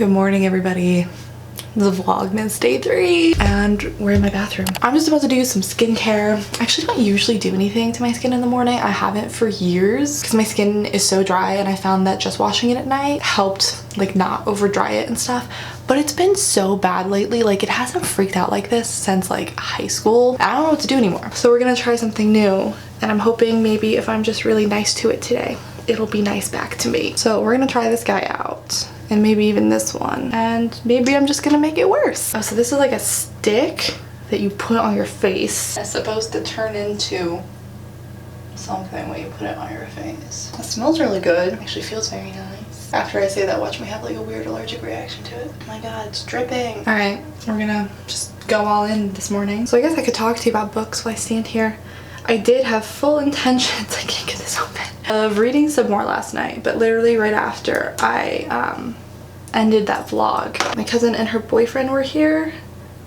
Good morning, everybody. This is Vlogmas day 3 and we're in my bathroom. I'm just about to do some skincare. I actually don't usually do anything to my skin in the morning. I haven't for years because my skin is so dry, and I found that just washing it at night helped like not over dry it and stuff. But it's been so bad lately. Like, it hasn't freaked out like this since like high school. I don't know what to do anymore. So we're gonna try something new, and I'm hoping maybe if I'm just really nice to it today, it'll be nice back to me. So we're gonna try this guy out, and maybe even this one, and maybe I'm just gonna make it worse. Oh, so this is like a stick that you put on your face. It's supposed to turn into something when you put it on your face. It smells really good. It actually feels very nice. After I say that, watch me have like a weird allergic reaction to it. Oh my god, it's dripping. All right, we're gonna just go all in this morning. So I guess I could talk to you about books while I stand here. I did have full intentions, I can't get this open, of reading some more last night, but literally right after I ended that vlog, my cousin and her boyfriend were here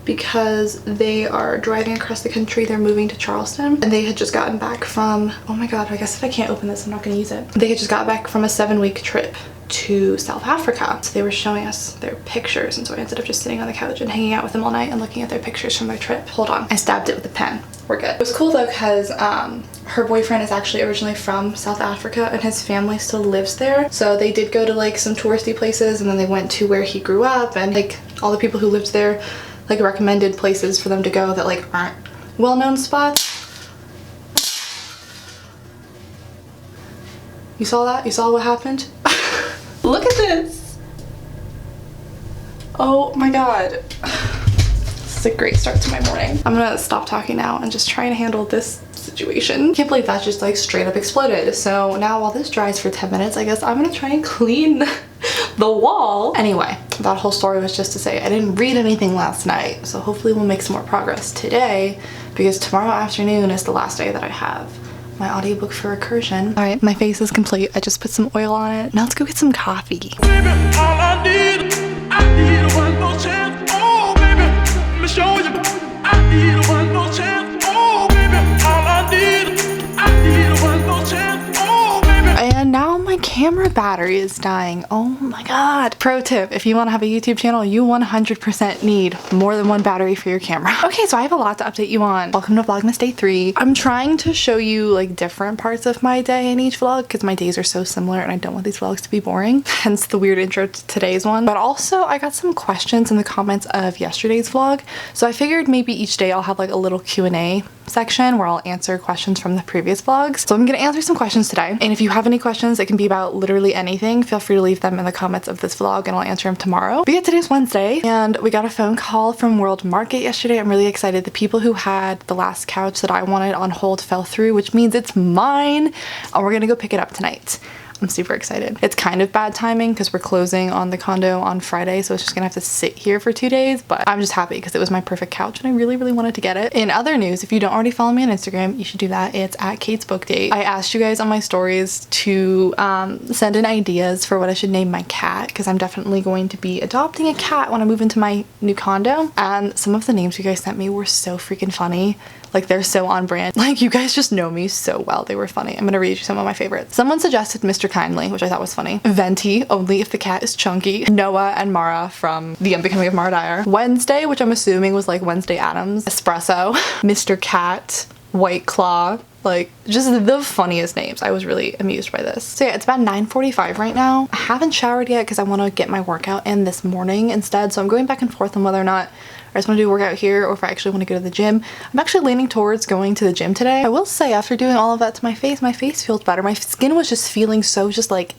because they are driving across the country. They're moving to Charleston, and they had just gotten back from, oh my god, I guess if I can't open this, I'm not gonna use it. They had just got back from a 7-week trip to South Africa. So they were showing us their pictures, and so I ended up just sitting on the couch and hanging out with them all night and looking at their pictures from their trip. Hold on, I stabbed it with a pen. We're good. It was cool though because her boyfriend is actually originally from South Africa and his family still lives there. So they did go to like some touristy places, and then they went to where he grew up, and like all the people who lived there like recommended places for them to go that like aren't well-known spots. You saw that? You saw what happened? Look at this! Oh my god. This is a great start to my morning. I'm gonna stop talking now and just try and handle this situation. Can't believe that just like straight up exploded. So now while this dries for 10 minutes, I guess I'm gonna try and clean the wall. Anyway, that whole story was just to say I didn't read anything last night, so hopefully we'll make some more progress today, because tomorrow afternoon is the last day that I have my audiobook for Recursion. All right, my face is complete. I just put some oil on it. Now let's go get some coffee. Baby, all I need one more chance. Oh, baby, let me show you. I need one more chance. Oh, baby, all I need one more chance. Oh, baby. And now my camera battery is dying. Oh my god. Pro tip, if you want to have a YouTube channel, you 100% need more than one battery for your camera. Okay, so I have a lot to update you on. Welcome to Vlogmas day 3. I'm trying to show you like different parts of my day in each vlog because my days are so similar and I don't want these vlogs to be boring. Hence the weird intro to today's one. But also I got some questions in the comments of yesterday's vlog. So I figured maybe each day I'll have like a little Q&A section where I'll answer questions from the previous vlogs. So I'm gonna answer some questions today. And if you have any questions, it can be about literally anything, feel free to leave them in the comments of this vlog and I'll answer them tomorrow. But yeah, today's Wednesday and we got a phone call from World Market yesterday. I'm really excited. The people who had the last couch that I wanted on hold fell through, which means it's mine, and we're gonna go pick it up tonight. I'm super excited. It's kind of bad timing because we're closing on the condo on Friday, so it's just gonna have to sit here for 2 days, but I'm just happy because it was my perfect couch and I really wanted to get it. In other news, if you don't already follow me on Instagram, you should do that. It's at Katesbookdate. I asked you guys on my stories to send in ideas for what I should name my cat, because I'm definitely going to be adopting a cat when I move into my new condo, and some of the names you guys sent me were so freaking funny. Like, they're so on brand. Like, you guys just know me so well. They were funny. I'm gonna read you some of my favorites. Someone suggested Mr. Kindly, which I thought was funny. Venti, only if the cat is chunky. Noah and Mara from The Unbecoming of Mara Dyer. Wednesday, which I'm assuming was like Wednesday Addams. Espresso. Mr. Cat. White Claw. Like, just the funniest names. I was really amused by this. So yeah, it's about 9:45 right now. I haven't showered yet because I want to get my workout in this morning instead. So I'm going back and forth on whether or not I just want to do a workout here or if I actually want to go to the gym. I'm actually leaning towards going to the gym today. I will say, after doing all of that to my face feels better. My skin was just feeling so just like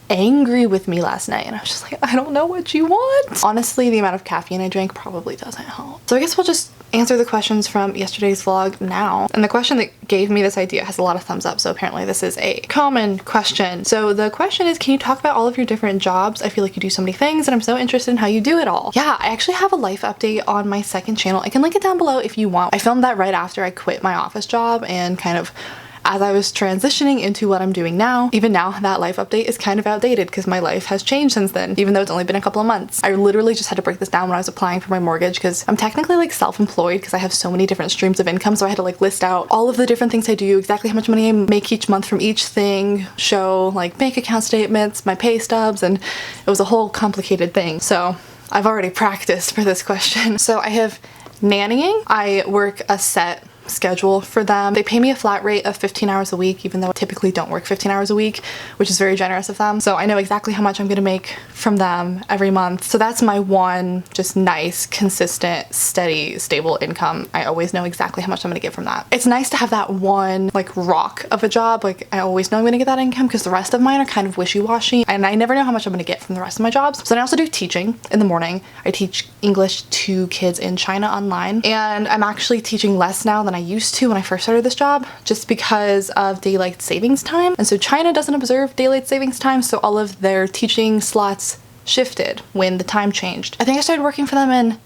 angry with me last night, and I was just like, I don't know what you want. Honestly, the amount of caffeine I drank probably doesn't help. So I guess we'll just answer the questions from yesterday's vlog now. And the question that gave me this idea has a lot of thumbs up, so apparently this is a common question. So the question is, can you talk about all of your different jobs? I feel like you do so many things and I'm so interested in how you do it all. Yeah, I actually have a life update on my second channel. I can link it down below if you want. I filmed that right after I quit my office job and kind of as I was transitioning into what I'm doing now. Even now, that life update is kind of outdated because my life has changed since then, even though it's only been a couple of months. I literally just had to break this down when I was applying for my mortgage because I'm technically like self-employed because I have so many different streams of income. So I had to like list out all of the different things I do, exactly how much money I make each month from each thing, show like bank account statements, my pay stubs, and it was a whole complicated thing. So I've already practiced for this question. So I have nannying. I work a set schedule for them. They pay me a flat rate of 15 hours a week, even though I typically don't work 15 hours a week, which is very generous of them. So I know exactly how much I'm gonna make from them every month. So that's my one just nice, consistent, steady, stable income. I always know exactly how much I'm gonna get from that. It's nice to have that one like rock of a job. Like I always know I'm gonna get that income because the rest of mine are kind of wishy-washy and I never know how much I'm gonna get from the rest of my jobs. So then I also do teaching in the morning. I teach English to kids in China online, and I'm actually teaching less now than I used to when I first started this job, just because of daylight savings time. And so China doesn't observe daylight savings time, so all of their teaching slots shifted when the time changed. I think I started working for them in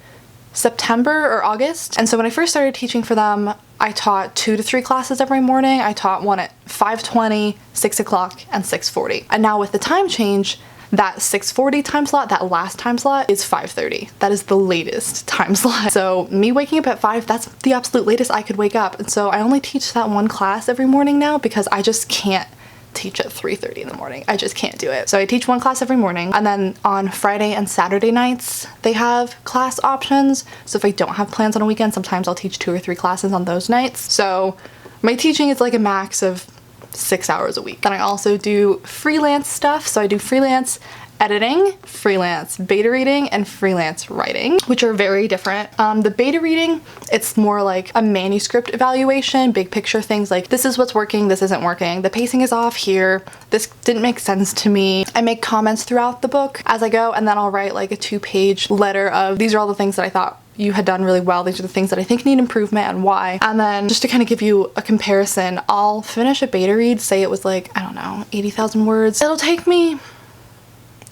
September or August. And so when I first started teaching for them, I taught 2 to 3 classes every morning. I taught one at 5:20, 6 o'clock, and 6:40. And now with the time change, that 6:40 time slot, that last time slot, is 5:30. That is the latest time slot. So me waking up at 5, that's the absolute latest I could wake up. And so I only teach that one class every morning now because I just can't teach at 3:30 in the morning. I just can't do it. So I teach one class every morning, and then on Friday and Saturday nights they have class options. So if I don't have plans on a weekend, sometimes I'll teach 2 or 3 classes on those nights. So my teaching is like a max of 6 hours a week. Then I also do freelance stuff. So I do freelance editing, freelance beta reading, and freelance writing, which are very different. The beta reading, it's more like a manuscript evaluation, big picture things like this is what's working, this isn't working, the pacing is off here, this didn't make sense to me. I make comments throughout the book as I go, and then I'll write like a 2-page letter of these are all the things that I thought you had done really well, these are the things that I think need improvement and why. And then just to kind of give you a comparison, I'll finish a beta read, say it was like, I don't know, 80,000 words. It'll take me,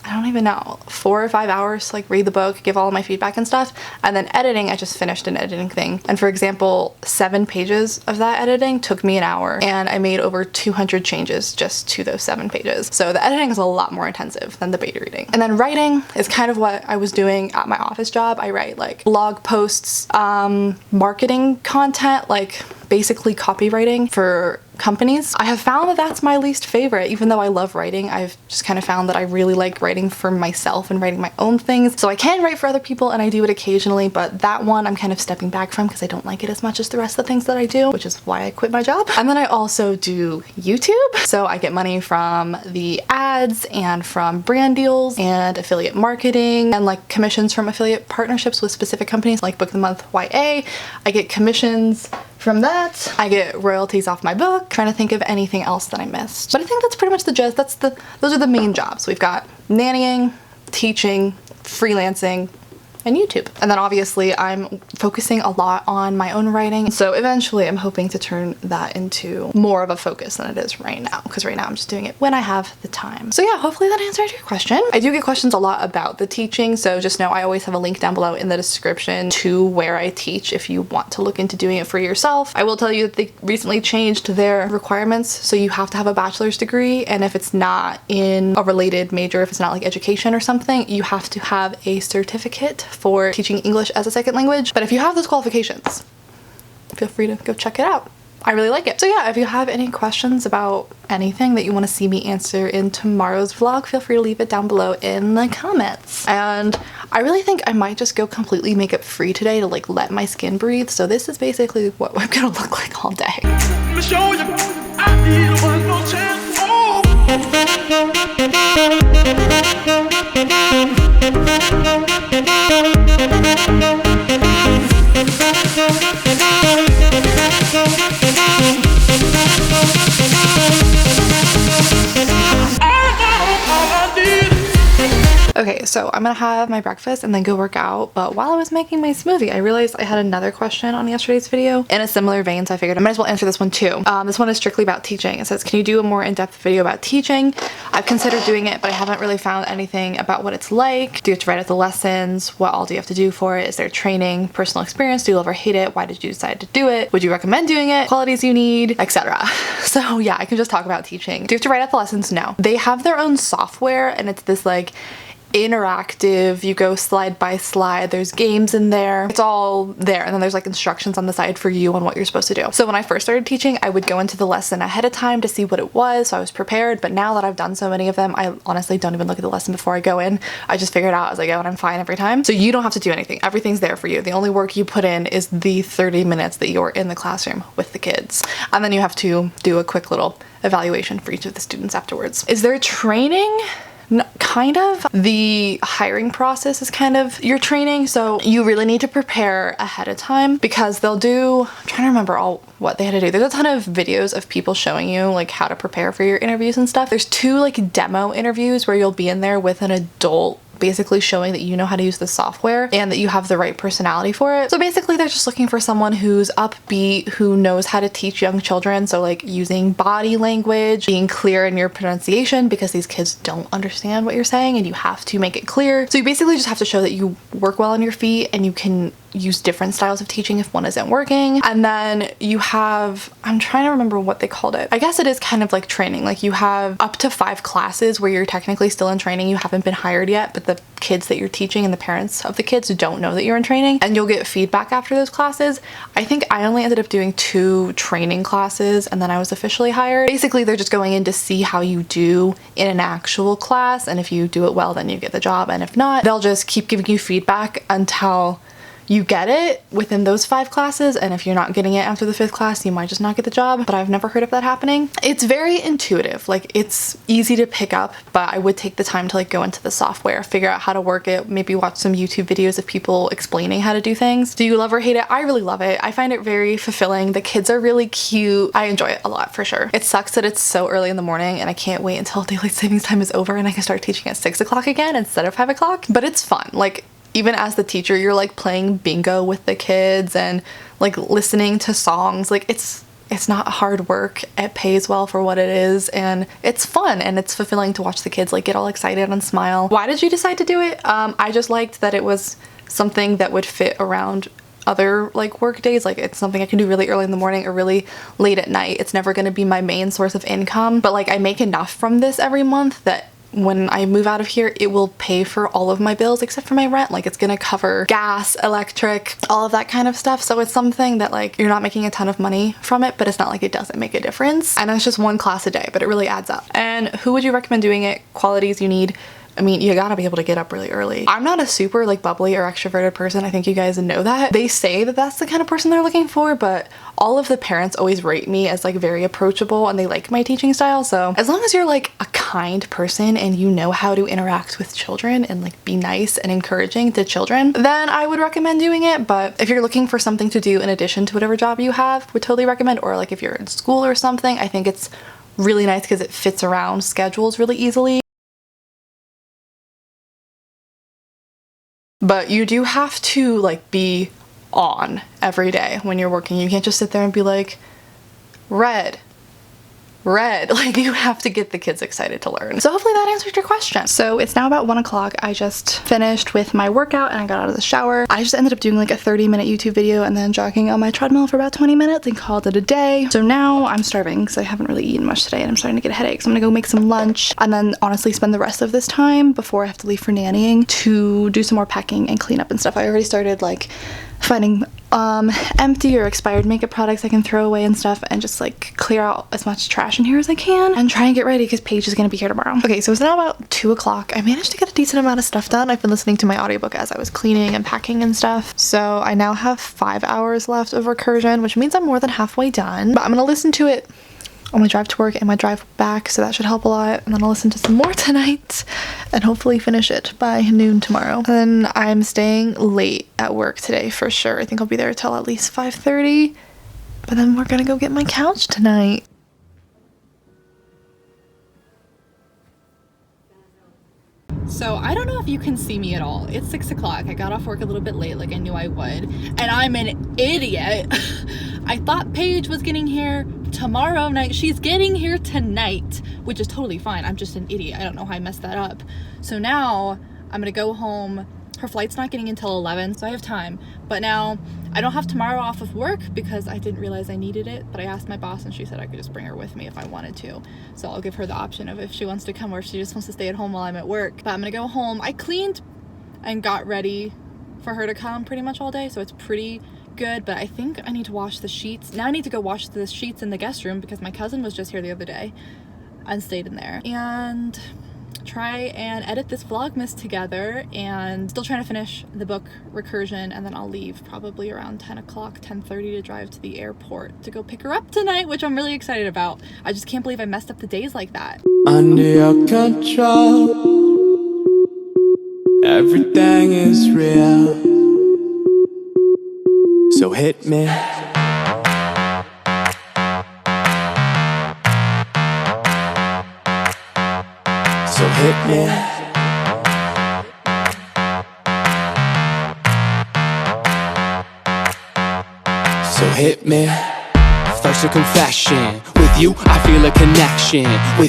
I don't even know, 4 or 5 hours to like read the book, give all of my feedback and stuff. And then editing, I just finished an editing thing. And for example, 7 pages of that editing took me an hour, and I made over 200 changes just to those 7 pages. So the editing is a lot more intensive than the beta reading. And then writing is kind of what I was doing at my office job. I write like blog posts, marketing content, like basically copywriting for companies. I have found that that's my least favorite. Even though I love writing, I've just kind of found that I really like writing for myself and writing my own things. So I can write for other people and I do it occasionally, but that one I'm kind of stepping back from because I don't like it as much as the rest of the things that I do, which is why I quit my job. And then I also do YouTube. So I get money from the ads and from brand deals and affiliate marketing and like commissions from affiliate partnerships with specific companies like Book of the Month YA. I get commissions from that. I get royalties off my book. Trying to think of anything else that I missed. But I think that's pretty much the gist. Those are the main jobs. We've got nannying, teaching, freelancing, and YouTube. And then obviously I'm focusing a lot on my own writing. So eventually I'm hoping to turn that into more of a focus than it is right now, because right now I'm just doing it when I have the time. So yeah, hopefully that answered your question. I do get questions a lot about the teaching, so just know I always have a link down below in the description to where I teach if you want to look into doing it for yourself. I will tell you that they recently changed their requirements, so you have to have a bachelor's degree, and if it's not in a related major, if it's not like education or something, you have to have a certificate for teaching English as a second language. But if you have those qualifications, feel free to go check it out. I really like it. So yeah, if you have any questions about anything that you want to see me answer in tomorrow's vlog, feel free to leave it down below in the comments. And I really think I might just go completely makeup free today to like let my skin breathe. So this is basically what I'm gonna look like all day. Let me show you, I need one more chance. Oh. So I'm gonna have my breakfast and then go work out. But while I was making my smoothie, I realized I had another question on yesterday's video in a similar vein, so I figured I might as well answer this one too. This one is strictly about teaching. It says, can you do a more in-depth video about teaching? I've considered doing it, but I haven't really found anything about what it's like. Do you have to write out the lessons? What all do you have to do for it? Is there training, personal experience? Do you love or hate it? Why did you decide to do it? Would you recommend doing it? Qualities you need, etc. So yeah, I can just talk about teaching. Do you have to write out the lessons? No. They have their own software, and it's this like interactive, you go slide by slide, there's games in there, it's all there, and then there's like instructions on the side for you on what you're supposed to do. So when I first started teaching, I would go into the lesson ahead of time to see what it was, so I was prepared. But now that I've done so many of them, I honestly don't even look at the lesson before I go in. I just figure it out as I go, and I'm fine every time. So you don't have to do anything. Everything's there for you. The only work you put in is the 30 minutes that you're in the classroom with the kids, and then you have to do a quick little evaluation for each of the students afterwards. Is there training? No, kind of. The hiring process is kind of your training, so you really need to prepare ahead of time because they'll do, I'm trying to remember all what they had to do. There's a ton of videos of people showing you like how to prepare for your interviews and stuff. There's 2 like demo interviews where you'll be in there with an adult, basically showing that you know how to use the software and that you have the right personality for it. So basically they're just looking for someone who's upbeat, who knows how to teach young children. So like using body language, being clear in your pronunciation, because these kids don't understand what you're saying and you have to make it clear. So you basically just have to show that you work well on your feet and you can use different styles of teaching if one isn't working. And then you have, I'm trying to remember what they called it. I guess it is kind of like training. Like you have up to 5 classes where you're technically still in training. You haven't been hired yet, but the kids that you're teaching and the parents of the kids don't know that you're in training, and you'll get feedback after those classes. I think I only ended up doing 2 training classes and then I was officially hired. Basically, they're just going in to see how you do in an actual class, and if you do it well, then you get the job, and if not, they'll just keep giving you feedback until you get it within those 5 classes, and if you're not getting it after the 5th class, you might just not get the job. But I've never heard of that happening. It's very intuitive, like it's easy to pick up, but I would take the time to like go into the software, figure out how to work it, maybe watch some YouTube videos of people explaining how to do things. Do you love or hate it? I really love it. I find it very fulfilling. The kids are really cute. I enjoy it a lot for sure. It sucks that it's so early in the morning and I can't wait until daylight savings time is over and I can start teaching at 6 o'clock again instead of 5 o'clock, but it's fun. Like, even as the teacher, you're like playing bingo with the kids and like listening to songs. Like it's not hard work. It pays well for what it is, and it's fun and it's fulfilling to watch the kids like get all excited and smile. Why did you decide to do it? I just liked that it was something that would fit around other like work days. Like it's something I can do really early in the morning or really late at night. It's never going to be my main source of income, but like I make enough from this every month that when I move out of here, it will pay for all of my bills except for my rent. Like it's gonna cover gas, electric, all of that kind of stuff. So it's something that like you're not making a ton of money from it, but it's not like it doesn't make a difference. And it's just 1 class a day, but it really adds up. And who would you recommend doing it? Qualities you need. I mean, you gotta be able to get up really early. I'm not a super like bubbly or extroverted person. I think you guys know that. They say that that's the kind of person they're looking for, but all of the parents always rate me as like very approachable and they like my teaching style. So as long as you're like a kind person and you know how to interact with children and like be nice and encouraging to children, then I would recommend doing it. But if you're looking for something to do in addition to whatever job you have, would totally recommend. Or like if you're in school or something, I think it's really nice because it fits around schedules really easily. But you do have to like be on every day when you're working. You can't just sit there and be like, red. Like you have to get the kids excited to learn. So hopefully that answered your question. So it's now about 1 o'clock. I just finished with my workout and I got out of the shower. I just ended up doing like a 30-minute YouTube video and then jogging on my treadmill for about 20 minutes and called it a day. So now I'm starving because I haven't really eaten much today and I'm starting to get a headache. So I'm gonna go make some lunch and then honestly spend the rest of this time before I have to leave for nannying to do some more packing and clean up and stuff. I already started like finding empty or expired makeup products I can throw away and stuff, and just like clear out as much trash in here as I can and try and get ready because Paige is gonna be here tomorrow. Okay, so it's now about 2 o'clock. I managed to get a decent amount of stuff done. I've been listening to my audiobook as I was cleaning and packing and stuff. So I now have 5 hours left of recursion, which means I'm more than halfway done, but I'm gonna listen to it on my drive to work and my drive back, so that should help a lot. And then I'll listen to some more tonight and hopefully finish it by noon tomorrow. And then I'm staying late at work today for sure. I think I'll be there till at least 5:30, but then we're gonna go get my couch tonight. So I don't know if you can see me at all. It's 6 o'clock. I got off work a little bit late like I knew I would. And I'm an idiot. I thought Paige was getting here tomorrow night. She's getting here tonight, which is totally fine. I'm just an idiot. I don't know how I messed that up. So now I'm gonna go home. Her flight's not getting until 11, so I have time. But now I don't have tomorrow off of work because I didn't realize I needed it. But I asked my boss and she said I could just bring her with me if I wanted to. So I'll give her the option of if she wants to come or if she just wants to stay at home while I'm at work. But I'm gonna go home. I cleaned and got ready for her to come pretty much all day, so it's pretty good. But I think I need to wash the sheets. Now I need to go wash the sheets in the guest room because my cousin was just here the other day and stayed in there. And try and edit this Vlogmas together, and still trying to finish the book Recursion, and then I'll leave probably around 10 o'clock, 10:30 to drive to the airport to go pick her up tonight, which I'm really excited about. I just can't believe I messed up the days like that. Under your control, everything is real. So hit me. So hit me. So hit me. First a confession. With you I feel a connection. With